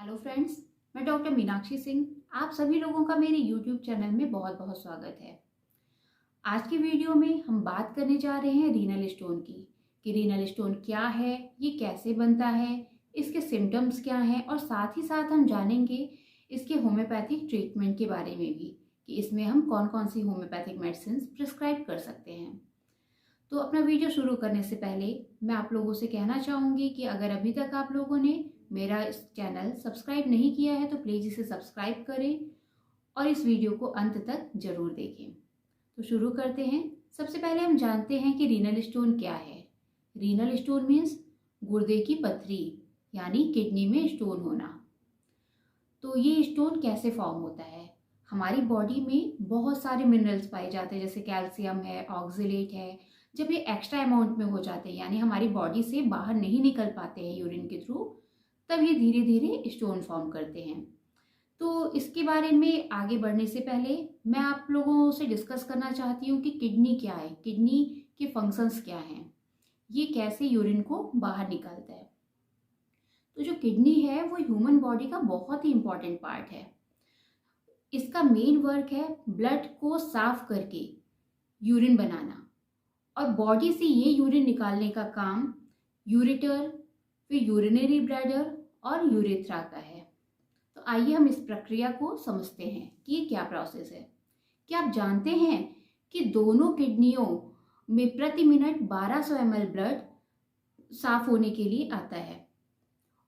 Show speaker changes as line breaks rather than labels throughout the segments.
Hello friends, मैं doctor Meenakshi Singh. आप सभी लोगों का मेरे यूट्यूब चैनल में बहुत बहुत स्वागत है। आज की वीडियो में हम बात करने जा रहे हैं रीनल स्टोन की कि रीनल स्टोन क्या है, ये कैसे बनता है, इसके सिम्टम्स क्या हैं और साथ ही साथ हम जानेंगे इसके होम्योपैथिक ट्रीटमेंट के बारे में भी कि इसमें हम कौन कौन सी होम्योपैथिक मेडिसिन प्रिस्क्राइब कर सकते हैं। तो अपना वीडियो शुरू करने से पहले मैं आप लोगों से कहना चाहूँगी कि अगर अभी तक आप लोगों ने मेरा इस चैनल सब्सक्राइब नहीं किया है तो प्लीज़ इसे सब्सक्राइब करें और इस वीडियो को अंत तक ज़रूर देखें। तो शुरू करते हैं। सबसे पहले हम जानते हैं कि रीनल स्टोन क्या है। रीनल स्टोन मीन्स गुर्दे की पथरी, यानी किडनी में स्टोन होना। तो ये स्टोन कैसे फॉर्म होता है? हमारी बॉडी में बहुत सारे मिनरल्स पाए जाते हैं, जैसे कैल्शियम है, ऑक्जेलेट है। जब ये एक्स्ट्रा अमाउंट में हो जाते हैं, यानी हमारी बॉडी से बाहर नहीं निकल पाते हैं यूरिन के थ्रू, तब ये धीरे धीरे स्टोन फॉर्म करते हैं। तो इसके बारे में आगे बढ़ने से पहले मैं आप लोगों से डिस्कस करना चाहती हूँ कि किडनी क्या है, किडनी के फंक्शंस क्या हैं, ये कैसे यूरिन को बाहर निकालता है। तो जो किडनी है वो ह्यूमन बॉडी का बहुत ही इम्पॉर्टेंट पार्ट है। इसका मेन वर्क है ब्लड को साफ करके यूरिन बनाना, और बॉडी से ये यूरिन निकालने का काम यूरेटर, फिर यूरिनरी ब्लैडर और यूरेथ्रा का है। तो आइए हम इस प्रक्रिया को समझते हैं कि ये क्या प्रोसेस है। क्या आप जानते हैं कि दोनों किडनियों में प्रति मिनट 1200 ml ब्लड साफ होने के लिए आता है,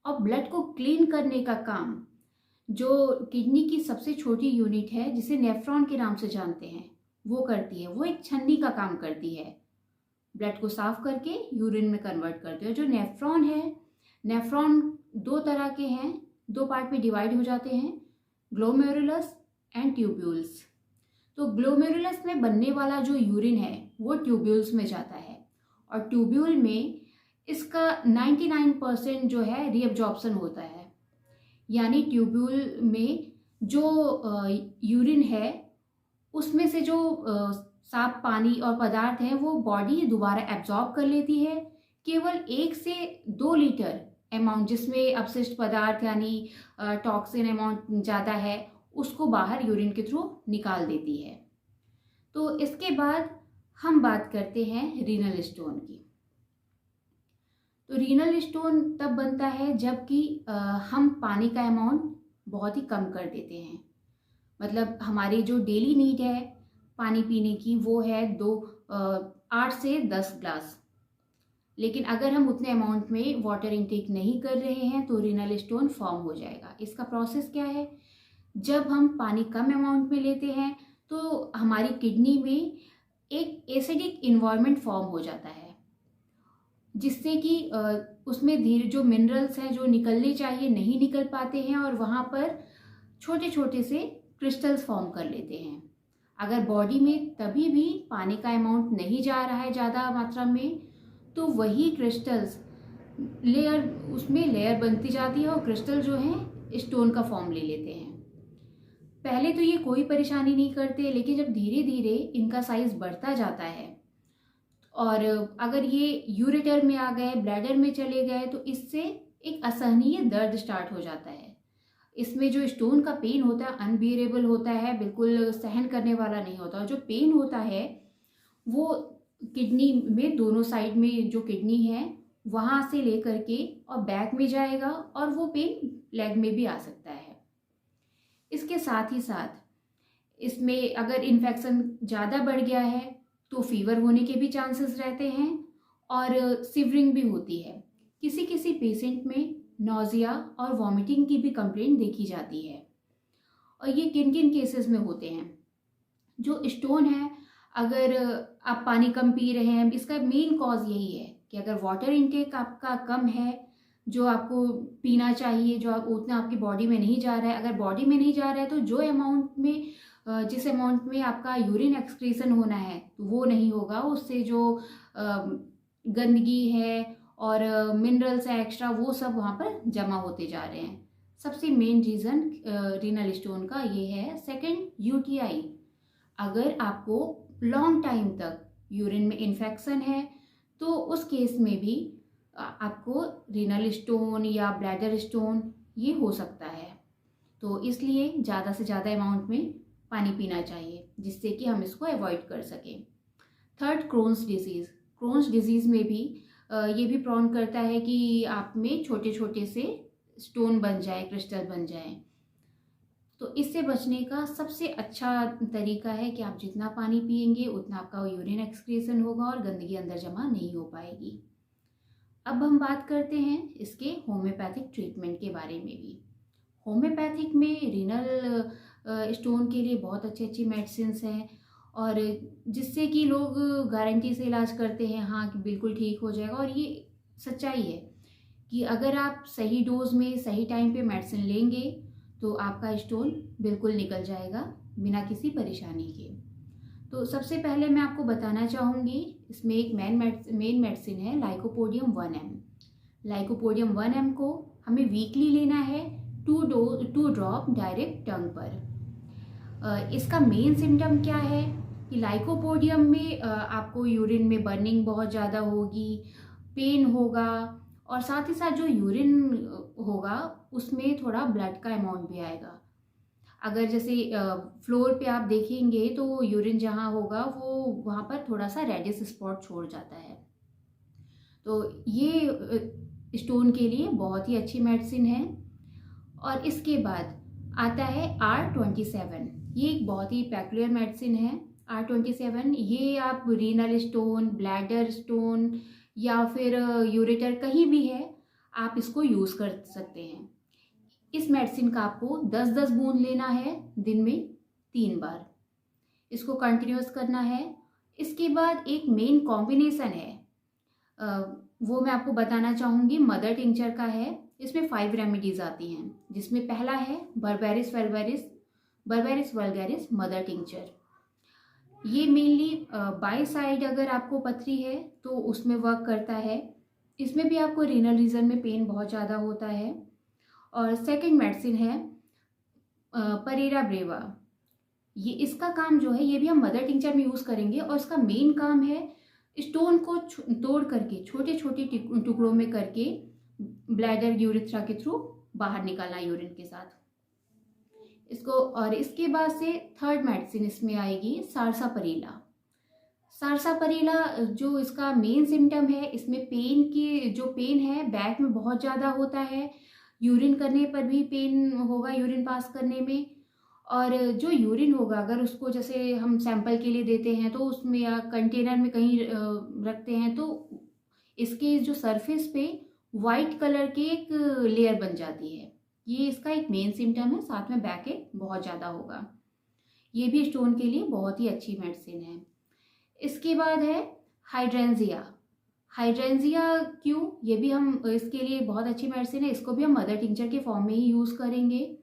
और ब्लड को क्लीन करने का काम जो किडनी की सबसे छोटी यूनिट है, जिसे नेफ्रॉन के नाम से जानते हैं, वो करती है। वो एक छन्नी का काम करती है, ब्लड को साफ करके यूरिन में कन्वर्ट करते हैं। जो नेफ्रॉन है, नेफ्रॉन दो तरह के हैं, दो पार्ट में डिवाइड हो जाते हैं, ग्लोमेरुलस एंड ट्यूब्यूल्स। तो ग्लोमेरुलस में बनने वाला जो यूरिन है वो ट्यूब्यूल्स में जाता है, और ट्यूब्यूल में इसका 99% जो है रीअब्जॉर्प्शन होता है। यानी ट्यूब्यूल में जो यूरिन है उसमें से जो साफ पानी और पदार्थ है वो बॉडी दोबारा एब्जॉर्ब कर लेती है। केवल 1 से 2 लीटर अमाउंट, जिसमें अपशिष्ट पदार्थ यानी टॉक्सिन अमाउंट ज़्यादा है, उसको बाहर यूरिन के थ्रू निकाल देती है। तो इसके बाद हम बात करते हैं रीनल स्टोन की। तो रीनल स्टोन तब बनता है जबकि हम पानी का अमाउंट बहुत ही कम कर देते हैं। मतलब हमारी जो डेली नीड है पानी पीने की वो है 8 से 10 ग्लास, लेकिन अगर हम उतने अमाउंट में वाटर इंटेक नहीं कर रहे हैं तो रीनल स्टोन फॉर्म हो जाएगा। इसका प्रोसेस क्या है? जब हम पानी कम अमाउंट में लेते हैं तो हमारी किडनी में एक एसिडिक इन्वायरमेंट फॉर्म हो जाता है, जिससे कि उसमें धीरे जो मिनरल्स हैं जो निकलने चाहिए नहीं निकल पाते हैं, और वहाँ पर छोटे छोटे से क्रिस्टल्स फॉर्म कर लेते हैं। अगर बॉडी में तभी भी पानी का अमाउंट नहीं जा रहा है ज़्यादा मात्रा में, तो वही क्रिस्टल्स लेयर, उसमें लेयर बनती जाती है और क्रिस्टल जो हैं स्टोन का फॉर्म ले लेते हैं। पहले तो ये कोई परेशानी नहीं करते, लेकिन जब धीरे धीरे इनका साइज बढ़ता जाता है और अगर ये यूरेटर में आ गए, ब्लैडर में चले गए, तो इससे एक असहनीय दर्द स्टार्ट हो जाता है। इसमें जो स्टोन का पेन होता है अनबियरेबल होता है, बिल्कुल सहन करने वाला नहीं होता। और जो पेन होता है वो किडनी में दोनों साइड में जो किडनी है वहाँ से लेकर के और बैक में जाएगा, और वो पेन लेग में भी आ सकता है। इसके साथ ही साथ इसमें अगर इन्फेक्शन ज़्यादा बढ़ गया है तो फीवर होने के भी चांसेस रहते हैं, और सिवरिंग भी होती है। किसी किसी पेशेंट में नोजिया और वॉमिटिंग की भी कंप्लेंट देखी जाती है। और ये किन किन केसेस में होते हैं? जो स्टोन है, अगर आप पानी कम पी रहे हैं, इसका मेन कॉज यही है कि अगर वाटर इनटेक आपका कम है, जो आपको पीना चाहिए, जो आप उतना आपकी बॉडी में नहीं जा रहा है, अगर बॉडी में नहीं जा रहा है तो जो अमाउंट में जिस अमाउंट में आपका यूरिन एक्सक्रीशन होना है तो वो नहीं होगा। उससे जो गंदगी है और मिनरल्स है एक्स्ट्रा, वो सब वहाँ पर जमा होते जा रहे हैं। सबसे मेन रीज़न रीनल स्टोन का ये है। Second, UTI. अगर आपको लॉन्ग टाइम तक यूरिन में इन्फेक्शन है तो उस केस में भी आपको रीनल स्टोन या ब्लैडर स्टोन ये हो सकता है। तो इसलिए ज़्यादा से ज़्यादा अमाउंट में पानी पीना चाहिए, जिससे कि हम इसको अवॉइड कर सकें। Third, Crohn's disease. Crohn's disease में भी ये भी प्रोन करता है कि आप में छोटे छोटे से स्टोन बन जाए, क्रिस्टल बन जाए। तो इससे बचने का सबसे अच्छा तरीका है कि आप जितना पानी पिएंगे उतना आपका यूरिन एक्सक्रीशन होगा और गंदगी अंदर जमा नहीं हो पाएगी। अब हम बात करते हैं इसके होम्योपैथिक ट्रीटमेंट के बारे में भी। होम्योपैथिक में रीनल स्टोन के लिए बहुत अच्छी अच्छी मेडिसिन्स हैं, और जिससे कि लोग गारंटी से इलाज करते हैं, हाँ कि बिल्कुल ठीक हो जाएगा। और ये सच्चाई है कि अगर आप सही डोज में सही टाइम पे मेडिसिन लेंगे तो आपका स्टोन बिल्कुल निकल जाएगा बिना किसी परेशानी के। तो सबसे पहले मैं आपको बताना चाहूँगी, इसमें एक मेन मेडिसिन है लाइकोपोडियम 1 ml। लाइकोपोडियम 1 ml को हमें वीकली लेना है, 2 ड्रॉप डायरेक्ट टंग पर। इसका मेन सिम्टम क्या है कि लाइकोपोडियम में आपको यूरिन में बर्निंग बहुत ज़्यादा होगी, पेन होगा, और साथ ही साथ जो यूरिन होगा उसमें थोड़ा ब्लड का अमाउंट भी आएगा। अगर जैसे फ्लोर पे आप देखेंगे तो यूरिन जहाँ होगा वो वहाँ पर थोड़ा सा रेडिश स्पॉट छोड़ जाता है। तो ये स्टोन के लिए बहुत ही अच्छी मेडिसिन है। और इसके बाद आता है R27। ये एक बहुत ही पैक्युलर मेडिसिन है। R27 ये आप रीनल स्टोन, ब्लैडर स्टोन या फिर यूरेटर कहीं भी है, आप इसको यूज़ कर सकते हैं। इस मेडिसिन का आपको 10-10 बूंद लेना है दिन में 3 बार। इसको कंटिन्यूस करना है। इसके बाद एक मेन कॉम्बिनेशन है, वो मैं आपको बताना चाहूँगी, मदर टिंचर का है। इसमें 5 रेमेडीज आती हैं, जिसमें पहला है बर्बेरिस वल्गैरिस मदर टिंचर। ये मेनली बाई साइड अगर आपको पथरी है तो उसमें वर्क करता है। इसमें भी आपको रीनल रीजन में पेन बहुत ज़्यादा होता है। और सेकंड मेडिसिन है परेरा ब्रेवा। ये इसका काम जो है, ये भी हम मदर टिंचर में यूज़ करेंगे, और इसका मेन काम है स्टोन को तोड़ करके छोटे छोटे टुकड़ों में करके ब्लैडर यूरिथ्रा के थ्रू बाहर निकालना यूरिन के साथ इसको। और इसके बाद से थर्ड मेडिसिन इसमें आएगी सारसापरेला। सारसापरेला जो इसका मेन सिम्टम है, इसमें पेन है बैक में बहुत ज़्यादा होता है, यूरिन करने पर भी पेन होगा, यूरिन पास करने में। और जो यूरिन होगा अगर उसको जैसे हम सैंपल के लिए देते हैं तो उसमें या कंटेनर में कहीं रखते हैं तो इसके जो सरफेस पे वाइट कलर की एक लेयर बन जाती है। ये इसका एक मेन सिम्टम है। साथ में बैक एक बहुत ज़्यादा होगा। ये भी स्टोन के लिए बहुत ही अच्छी मेडिसिन है। इसके बाद है हाइड्रेंजिया। क्यों, ये भी हम इसके लिए बहुत अच्छी मेडिसिन है। इसको भी हम मदर टिंचर के फॉर्म में ही यूज़ करेंगे।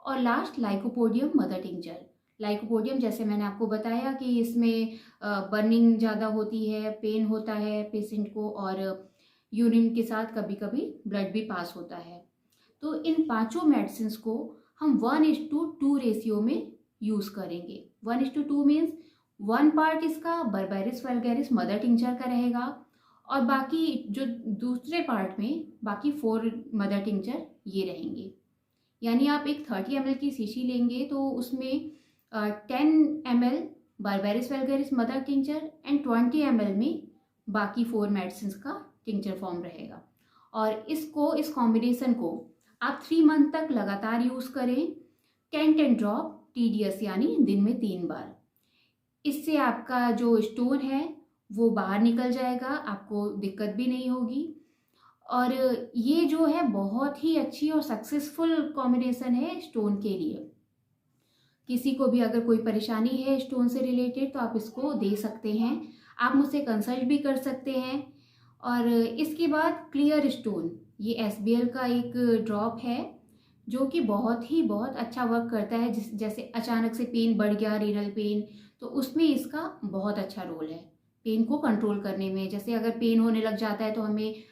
और last lycopodium mother tincture. Lycopodium जैसे मैंने आपको बताया कि इसमें बर्निंग ज़्यादा होती है, पेन होता है पेशेंट को, और यूरिन के साथ कभी कभी ब्लड भी पास होता है। तो इन पांचों मेडिसिन को हम 1:2 रेशियो में यूज़ करेंगे। 1:2 मीन्स 1 पार्ट इसका बर्बेरिस वल्गैरिस मदर टिंचर का रहेगा, और बाकी जो दूसरे पार्ट में बाकी 4 मदर टिंचर ये रहेंगे। यानी आप एक 30 ml की शीशी लेंगे तो उसमें 10 ml berberis vulgaris mother tincture and 20 ml में बाकी 4 मेडिसिन का टिंचर फॉर्म रहेगा। और इस कॉम्बिनेशन को आप 3 मंथ तक लगातार यूज़ करें, 10 ड्रॉप TDS यानी दिन में 3 बार। इससे आपका जो स्टोन है वो बाहर निकल जाएगा, आपको दिक्कत भी नहीं होगी। और ये जो है बहुत ही अच्छी और सक्सेसफुल कॉम्बिनेशन है स्टोन के लिए। किसी को भी अगर कोई परेशानी है स्टोन से रिलेटेड तो आप इसको दे सकते हैं। आप मुझसे कंसल्ट भी कर सकते हैं। और इसके बाद क्लियर स्टोन, ये SBL का एक ड्रॉप है जो कि बहुत अच्छा वर्क करता है। जैसे अचानक से पेन बढ़ गया, रीनल पेन, तो उसमें इसका बहुत अच्छा रोल है पेन को कंट्रोल करने में। जैसे अगर पेन होने लग जाता है तो हमें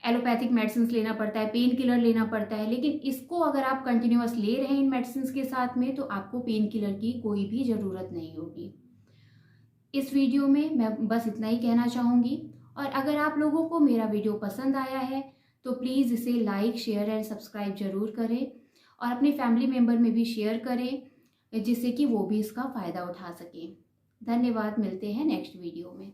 एलोपैथिक मेडिसिन लेना पड़ता है, पेन किलर लेना पड़ता है, लेकिन इसको अगर आप कंटिन्यूअस ले रहे हैं इन मेडिसिन के साथ में तो आपको पेन किलर की कोई भी ज़रूरत नहीं होगी। इस वीडियो में मैं बस इतना ही कहना चाहूँगी। और अगर आप लोगों को मेरा वीडियो पसंद आया है तो प्लीज़ इसे लाइक, शेयर एंड सब्सक्राइब ज़रूर करें और अपने फैमिली मेम्बर में भी शेयर करें जिससे कि वो भी इसका फ़ायदा उठा सकें। धन्यवाद, मिलते हैं नेक्स्ट वीडियो में।